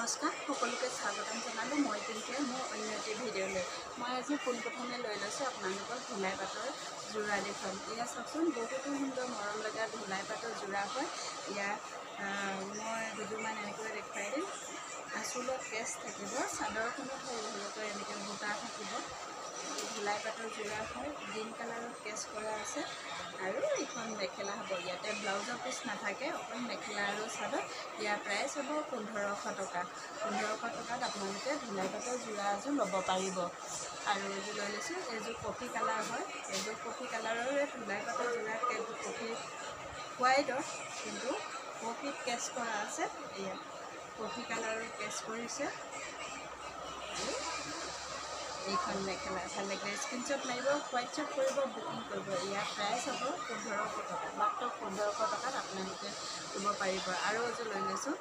নমস্কাৰ সকলোকে স্বাগতম জনালোঁ মই পিংকিয়ে মোৰ অন্য এটি ভিডিঅ'লৈ মই আজি পোনপ্ৰথমে লৈ লৈছোঁ আপোনালোকৰ ধুলাই পাটৰ যোৰা দেখুৱাম। এয়া চাওকচোন বহুতো সুন্দৰ মৰম লগা ধুলাই পাটৰ যোৰা হয়। ইয়াৰ মই দুযোৰমান এনেকৈ দেখুৱাই দিম। আঁচলত কেছ থাকিব, চাদৰখনত সৰু সৰুকৈ এনেকৈ বুটা থাকিব। ধুলাই পাটৰ যোৰা হয়, গ্ৰীণ কালাৰত কেছ কৰা আছে আৰু এইখন মেখেলা হ'ব। ইয়াতে ব্লাউজৰ পিচ নাথাকে, অকল মেখেলা আৰু চাদৰ। ইয়াৰ প্ৰাইচ হ'ব 1500 টকা। 1500 টকাত আপোনালোকে ধুলাই পাটৰ যোৰা এযোৰ ল'ব পাৰিব। আৰু এযোৰ লৈ লৈছোঁ, এইযোৰ কফি কালাৰ হয়। এইযোৰ কফি কালাৰৰে ধুলাই পাটৰ যোৰা, এইযোৰ কফি হোৱাইটৰ কিন্তু কফিত কেছ কৰা আছে। এয়া কফি কালাৰৰ কেছ কৰিছে আৰু এইখন মেখেলা ভাল লাগিলে স্ক্ৰীনশ্বট মাৰিব, হোৱাটছএপ কৰিব, বুকিং কৰিব। ইয়াৰ প্ৰাইচ হ'ব 1500 টকা। মাত্ৰ 1500 টকাত আপোনালোকে ল'ব পাৰিব। আৰু এযোৰ লৈ লৈছোঁ,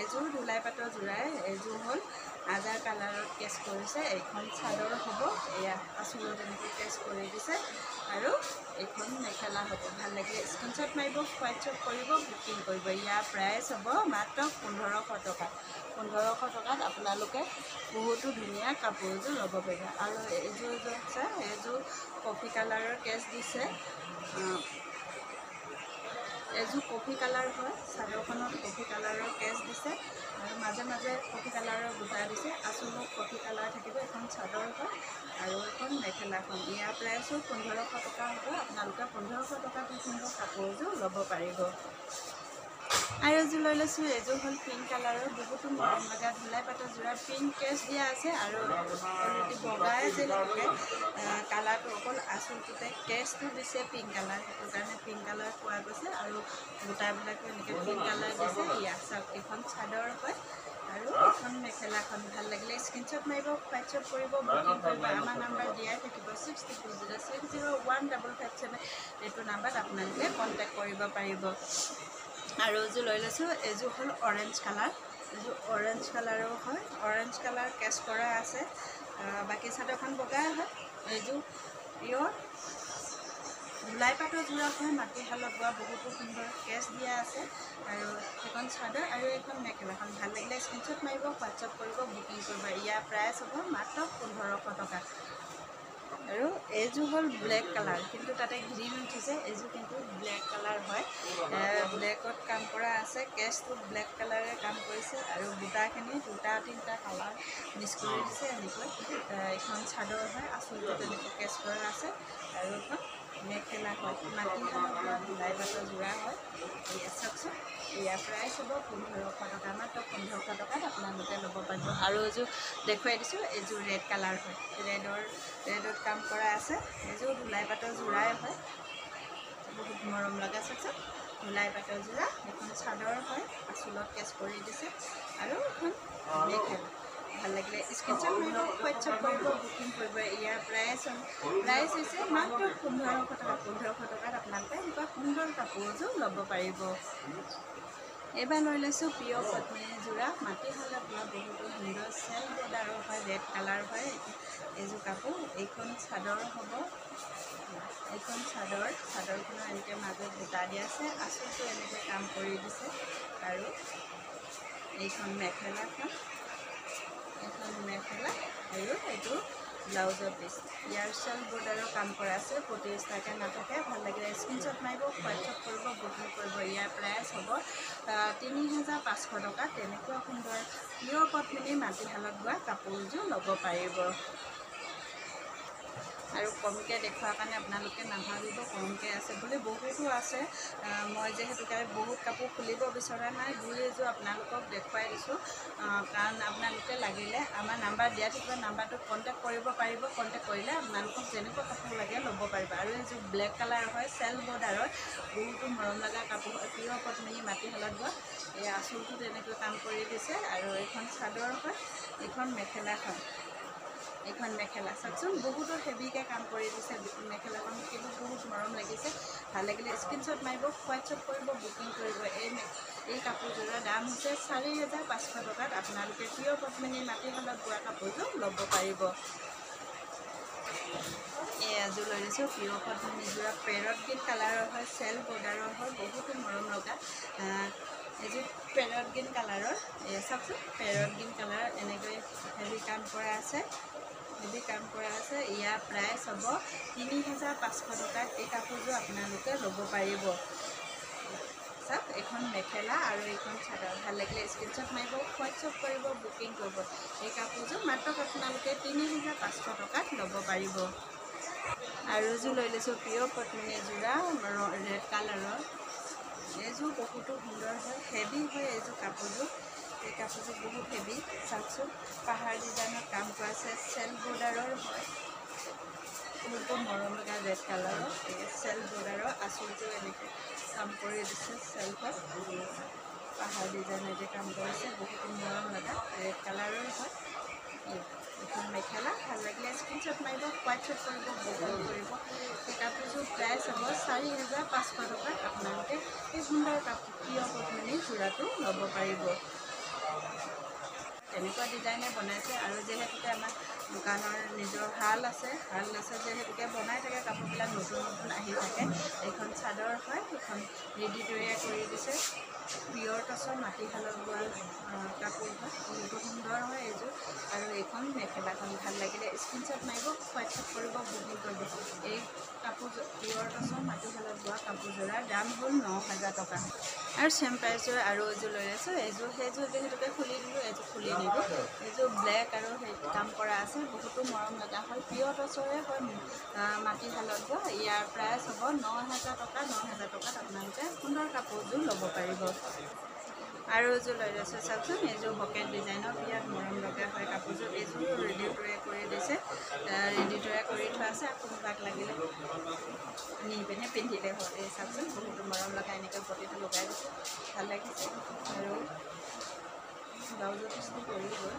এইযোৰ ধুলাই পাটৰ যোৰাই, এইযোৰ হ'ল আজাৰ কালাৰত কেছ কৰিছে। এইখন চাদৰ হ'ব, এয়া আঁচলত এনেকৈ কেছ কৰি দিছে আৰু এইখন মেখেলা হ'ব। ভাল লাগিলে স্ক্ৰীনশ্বট মাৰিব, হোৱাটছএপ কৰিব, বুকিং কৰিব। ইয়াৰ প্ৰাইচ হ'ব মাত্ৰ 1500 টকা। 1500 টকাত আপোনালোকে বহুতো ধুনীয়া কাপোৰযোৰ ল'ব পাৰিব। আৰু এইযোৰ আছে, এইযোৰ কফি কালাৰৰ কেছ দিছে। এইযোৰ কফি কালাৰ হয়, চাদৰখনত কফি কালাৰৰ কেছ দিছে আৰু মাজে মাজে কফি কালাৰৰ বুটা দিছে। আঁচলত কফি কালাৰ থাকিব। এখন চাদৰ হয় আৰু এখন মেখেলাখন। ইয়াৰ প্ৰাইচো 1500 টকা হ'ব। আপোনালোকে 1500 টকাত এই সুন্দৰ কাপোৰযোৰ ল'ব পাৰিব। আৰু এযোৰ লৈ লৈছোঁ, এইযোৰ হ'ল পিংক কালাৰৰ, বহুতো মৰম লগা ধুলাই পাটৰ যোৰা। পিংক কেছ দিয়া আছে আৰু অলৰেডি বগাই যে থাকে কালাৰটো, অকল আঁচলটোতে কেছটো দিছে পিংক কালাৰ, সেইটো কাৰণে পিংক কালাৰ পোৱা গৈছে আৰু বুটাবিলাকো এনেকৈ পিংক কালাৰ দিছে। ইয়াক চাওক, এইখন চাদৰ হয় আৰু এইখন মেখেলাখন। ভাল লাগিলে স্ক্ৰীনশ্বট মাৰিব, হোৱাটছএপ কৰিব, বুকিং কৰিব। আমাৰ নাম্বাৰ দিয়াই থাকিব 6206015557। এইটো নাম্বাৰত আপোনালোকে কণ্টেক্ট কৰিব পাৰিব। আৰু এযোৰ লৈ লৈছোঁ, এইযোৰ হ'ল অৰেঞ্জ কালাৰ। এইযোৰ অৰেঞ্জ কালাৰো হয়, অৰেঞ্জ কালাৰ কেছ কৰা আছে। বাকী চাদৰখন বগাই হয়। এইযোৰ পিয়ৰ ধুলাই পাটৰ যোৰা হয়, মাটিশালত বোৱা, বহুতো সুন্দৰ কেছ দিয়া আছে আৰু এখন চাদৰ আৰু এইখন মেখেলাখন। ভাল লাগিলে স্ক্ৰীনশ্বট মাৰিব, হোৱাটছএপ কৰিব, বুকিং কৰিব। ইয়াৰ প্ৰাইচ হ'ব মাত্ৰ 1500 টকা। আৰু এইযোৰ হ'ল ব্লেক কালাৰ, কিন্তু তাতে গ্ৰীণ উঠিছে। এইযোৰ কিন্তু ব্লেক কালাৰ হয়, ব্লেকত কাম কৰা আছে। কেছটো ব্লেক কালাৰে কাম কৰিছে আৰু বুটাখিনি দুটা তিনিটা কালাৰ মিক্স কৰি দিছে এনেকৈ। এইখন চাদৰ হয়, আঁচলটো তেনেকৈ কেছ কৰা আছে আৰু এখন মেখেলা হয়। মাটিশালত বোৱা ধুলাই পাটৰ যোৰা হয়। এয়া চাওকচোন, ইয়াৰ প্ৰাইচ হ'ব 1500 টকা। মাত্ৰ 1500 টকাত আপোনালোকে ল'ব পাৰিব। আৰু এযোৰ দেখুৱাই দিছোঁ, এইযোৰ ৰেড কালাৰ হয়, ৰেডত কাম কৰা আছে। এইযোৰ ধুলাই পাটৰ যোৰাই হয়, বহুত মৰম লগা। চাওকচোন, ধুলাই পাটৰ যোৰা, এখন চাদৰ হয়, আঁচলত কেছ কৰি দিছে আৰু এখন মেখেলা। ভাল লাগিলে স্ক্ৰীনশ্বট মাৰিব, হোৱাটছএপ কৰিব, বুকিং কৰিব। ইয়াৰ প্ৰাইচ হৈছে মাত্ৰ 1500 টকা। 1500 টকাত আপোনালোকে এনেকুৱা সুন্দৰ কাপোৰযোৰ ল'ব পাৰিব। এইবাৰ লৈ লৈছোঁ পিয়ৰ পদ্মিনী যোৰা, মাটিশালত বোৱা, বহুতো সুন্দৰ চেল বৰ্ডাৰৰ হয়, ৰেড কালাৰ হয় এইযোৰ কাপোৰ। এইখন চাদৰ হ'ব, এইখন চাদৰখনৰ এনেকৈ মাজত বুটা দিয়া আছে, আঁচলটো এনেকৈ কাম কৰি দিছে আৰু এইখন মেখেলাখন, এইখন মেখেলা আৰু এইটো ব্লাউজৰ পিচ। ইয়াৰ চেল বৰ্ডাৰৰ কাম কৰা আছে, প্ৰতি এক্সট্ৰাকৈ নাথাকে। ভাল লাগিলে স্ক্ৰীনশ্বট মাৰিব, হোৱাটছএপ কৰিব, বুকিং কৰিব। ইয়াৰ প্ৰাইচ হ'ব 3500 টকা। তেনেকুৱা সুন্দৰ পিয়ৰ পদ্মিনী মাটিশালত বোৱা কাপোৰযোৰ ল'ব পাৰিব। আৰু কমকৈ দেখুৱাৰ কাৰণে আপোনালোকে নাভাবিব কমকৈ আছে বুলি, বহুতো আছে। মই যিহেতুকে বহুত কাপোৰ খুলিব বিচৰা নাই, দুই এযোৰ আপোনালোকক দেখুৱাই দিছোঁ। কাৰণ আপোনালোকে লাগিলে আমাৰ নাম্বাৰ দিয়া থাকিব, নাম্বাৰটোত কণ্টেক্ট কৰিব পাৰিব। কণ্টেক্ট কৰিলে আপোনালোকক যেনেকুৱা কাপোৰ লাগে ল'ব পাৰিব। আৰু এইযোৰ ব্লেক কালাৰ হয়, চেল বৰ্ডাৰৰ, বহুতো মৰম লগা কাপোৰ হয়, পিয়ৰ পদ্মিনী মাটিশালত বোৱা। এই আঁচলটো তেনেকৈ কাম কৰি দিছে আৰু এইখন চাদৰ হয়, এইখন মেখেলাখন। এইখন মেখেলা চাওকচোন, বহুতো হেভিকৈ কাম কৰি দিছে মেখেলাখন, কিন্তু বহুত মৰম লাগিছে। ভাল লাগিলে স্ক্ৰীনশ্বট মাৰিব, হোৱাটছএপ কৰিব, বুকিং কৰিব। এই কাপোৰযোৰৰ দাম হৈছে 4500 টকাত আপোনালোকে পিয়ৰ পদ্মিনী মাটিশালত বোৱা কাপোৰযোৰ ল'ব পাৰিব। এযোৰ লৈ লৈছোঁ, পিয়ৰ পদ্মিনী যোৰা, পেৰট গ্ৰীণ কালাৰৰ হয়, চেল বৰ্ডাৰৰ হয়, বহুতো মৰম লগা। এইযোৰ পেৰট গ্ৰীণ কালাৰৰ চাওকচোন পেৰট গ্ৰীণ কালাৰ এনেকৈ হেভি কাম কৰা আছে ইয়াৰ প্ৰাইচ হ'ব ৩৫০০ টকাত এই কাপোৰযোৰ আপোনালোকে ল'ব পাৰিব চাওক এখন মেখেলা আৰু এখন চাদৰ ভাল লাগিলে স্ক্ৰীনশ্বট মাৰিব হোৱাটছআপ কৰিব বুকিং কৰিব এই কাপোৰযোৰ মাত্ৰ আপোনালোকে ৩৫০০ টকাত ল'ব পাৰিব আৰু এযোৰ লৈ লৈছোঁ পিয়ৰ পদ্মিনী যোৰা ৰেড কালাৰৰ এইযোৰ বহুতো সুন্দৰ হয় হেভি হয় এইযোৰ কাপোৰযোৰ এই কাপোৰযোৰ বহুত হেভি চাওকচোন পাহাৰ ডিজাইনত কাম কৰা আছে চেল বৰ্ডাৰৰ হয় বহুতো মৰম লগা ৰেড কালাৰৰ চেল বৰ্ডাৰৰ আঁচলযোৰ এনেকৈ কাম কৰি দিছে চেলফত পাহাৰ ডিজাইনেৰে কাম কৰিছে বহুতো মৰম লগা ৰেড কালাৰৰ হয় এখন মেখেলা ভাল লাগিলে স্ক্ৰীনশ্বট মাৰিব হোৱাটছআপ কৰিব বুকিং কৰিব এই কাপোৰযোৰ প্ৰাইচ হ'ব ৪৫০০ টকাত আপোনালোকে এই সুন্দৰ কাপোৰ প্ৰিয় পদ্মিনী যোৰাটো ল'ব পাৰিব তেনেকুৱা ডিজাইনে বনাইছে আৰু যিহেতুকে আমাৰ দোকানৰ নিজৰ শাল আছে যিহেতুকে বনাই থাকে কাপোৰবিলাক নতুন আহি থাকে এইখন চাদৰ হয় সেইখন ৰেডি তৈয়াৰ কৰি দিছে পিয়ৰ টচৰ মাটিশালত বোৱা কাপোৰ হয় বহুতো সুন্দৰ হয় এইযোৰ আৰু এইখন মেখেলাখন ভাল লাগিলে স্ক্ৰীনশ্বট মাৰিব হোৱাটছআপ কৰিব বুকিং কৰিব এই কাপোৰযোৰ পিয়ৰ টচৰ মাটিশালত বোৱা কাপোৰযোৰাৰ দাম হ'ল ৯০০০ টকা আৰু চেম প্ৰাইচৰ আৰু এযোৰ লৈ আছোঁ সেইযোৰ যিহেতুকে খুলি দিলোঁ এইযোৰ খুলি নিদিওঁ এইযোৰ ব্লেক আৰু সেই কাম কৰা আছে বহুতো মৰম লগা হয় পিয়ৰ টচৰে হয় মাটিশালত বোৱা ইয়াৰ প্ৰাইচ হ'ব ৯০০০ টকা ৯০০০ টকাত আপোনালোকে সুন্দৰ কাপোৰযোৰ ল'ব পাৰিব আৰু এযোৰ লৈ লৈছোঁ চাওকচোন এইযোৰ বকেট ডিজাইনৰ বিৰাট মৰম লগা হয় কাপোৰযোৰ এইযোৰ ৰেডি তৈয়াৰ কৰি দিছে ৰেডি তৈয়াৰ কৰি থোৱা আছে কোনোবাক লাগিলে নি পিনে পিন্ধিলে হ'ল এই চাওকচোন বহুতো মৰম লগা এনেকৈ বডিটো লগাই দিছে ভাল লাগিছে আৰু ব্লাউজৰ পিছটো কৰি গ'ল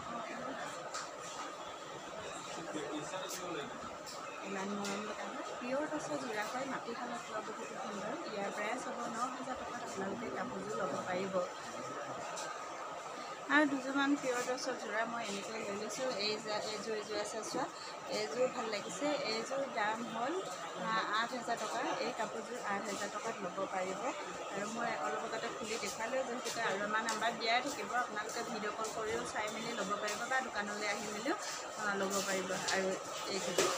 ইমান মৰম লগা হয় পিয়ৰ টচৰ যোৰা হয় মাটিশালত পোৱা বহুতো সুন্দৰ ইয়াৰ প্ৰাইচ হ'ব ৯০০০ টকাত আপোনালোকে কাপোৰযোৰ ল'ব পাৰিব আৰু দুযোৰমান পিয়ৰ টচৰ যোৰা মই এনেকৈ লৈ লৈছোঁ এইযোৰ আছে চোৱা এইযোৰ ভাল লাগিছে এইযোৰ দাম হ'ল ৮০০০ টকা এই কাপোৰযোৰ ৮০০০ টকাত ল'ব পাৰিব আৰু মই অলপ আগতে খুলি দেখুৱালোঁ যিহেতুকে আৰু আমাৰ নাম্বাৰ দিয়াই থাকিব আপোনালোকে ভিডিঅ' কল কৰিও চাই মেলি ল'ব পাৰিব বা দোকানলৈ আহি মেলিও ল'ব পাৰিব আৰু এইযোৰ হ'ল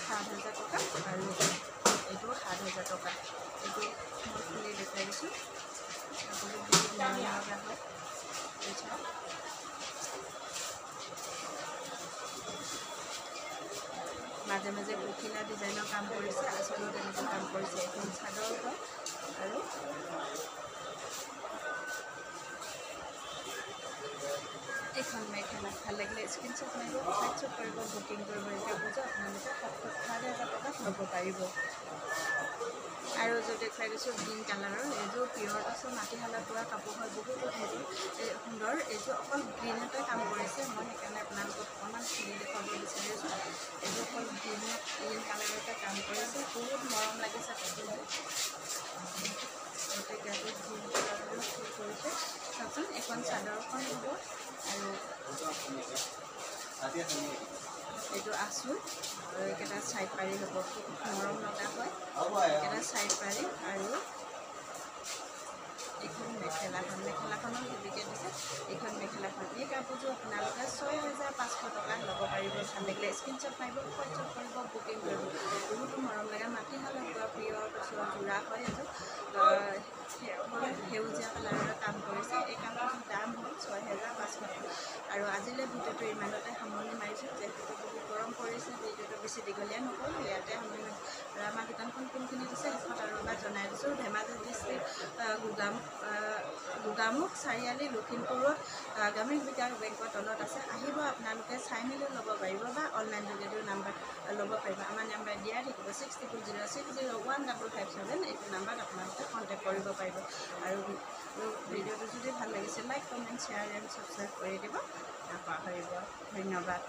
৭০০০ টকা আৰু এইটো ৭০০০ টকা এইটো মই খুলি দেখুৱাই দিছোঁ কাপোৰযোৰ বহুত মৰম লগা হয় মাজে মাজে পখিলা ডিজাইনৰ কাম কৰিছে আচলতে তেনেকৈ কাম কৰিছে এখন চাদৰ হয় আৰু এইখন মেখেলা ভাল লাগিলে স্ক্ৰীনশ্বট মাৰিব হোৱাটছআপ কৰিব বুকিং কৰিব এই কাপোৰযোৰ আপোনালোকে ৭০০০ টকাত ল'ব পাৰিব আৰু এযোৰ দেখুৱাই দিছোঁ গ্ৰীণ কালাৰৰ এইযোৰ পিয়ৰ টচৰ মাটিশালত বোৱা কাপোৰ হয় বহুতো হেভি সুন্দৰ এইযোৰ অকল গ্ৰীণতে কাম কৰিছে মই সেইকাৰণে আপোনালোকক অকণমান খুলি দেখুৱাব বিচাৰিছোঁ এইযোৰ অকল গ্ৰীণ কালাৰতে কাম কৰিছে বহুত মৰম লাগিছে কাপোৰযোৰ গতিকে গ্ৰীণ কালাৰৰ ফুল কৰিছে চাওকচোন এখন চাদৰখন হ'ব আৰু এইটো আঁচু আৰু এইকেইটা ছাইড পাৰি হ'ব মৰম লগা হয় এইকেইটা ছাইড পাৰি আৰু এইখন মেখেলাখনো হেভিকৈ দিছে এইখন মেখেলাখন এই কাপোৰযোৰ আপোনালোকে ৬৫০০ টকাত ল'ব পাৰিব ভাল লাগিলে স্ক্ৰীনশ্বট মাৰিব হোৱাটছআপ কৰিব বুকিং কৰিব বহুতো মৰম লগা মাটিশালত বোৱা পিয়ৰ টচৰ যোৰা হয় এইযোৰ সেউজীয়া কালাৰৰ কাম কৰিছে এই কাপোৰযোৰ দাম হ'ল ৬৫০০ টকা আৰু আজিলৈ ভিডিঅ'টো ইমানতে সামৰণি মাৰিছোঁ যিহেতু বহুত গৰম পৰিছে ভিডিঅ'টো বেছি দীঘলীয়া নকৰোঁ ইয়াতে সামৰণি আৰু আমাৰ দোকানখন কোনখিনি দিছে শেষত আৰু এবাৰ জনাই দিছোঁ ধেমাজি ডিষ্ট্ৰিক্ট গোগামুখ চাৰিআলি লখিমপুৰত গ্ৰামীণ বিকাশ বেংকৰ তলত আছে আহিব আপোনালোকে চাই মেলি ল'ব পাৰিব বা অনলাইন যোগেদিও নাম্বাৰ ল'ব পাৰিব আমাৰ নাম্বাৰ দিয়াই থাকিব 6206015557 এইটো নাম্বাৰত আপোনালোকে কণ্টেক্ট কৰিব পাৰিব আৰু ভিডিঅ'টো যদি ভাল লাগিছে like comment share and subscribe কৰি দিব নাপাহৰিব ধন্যবাদ।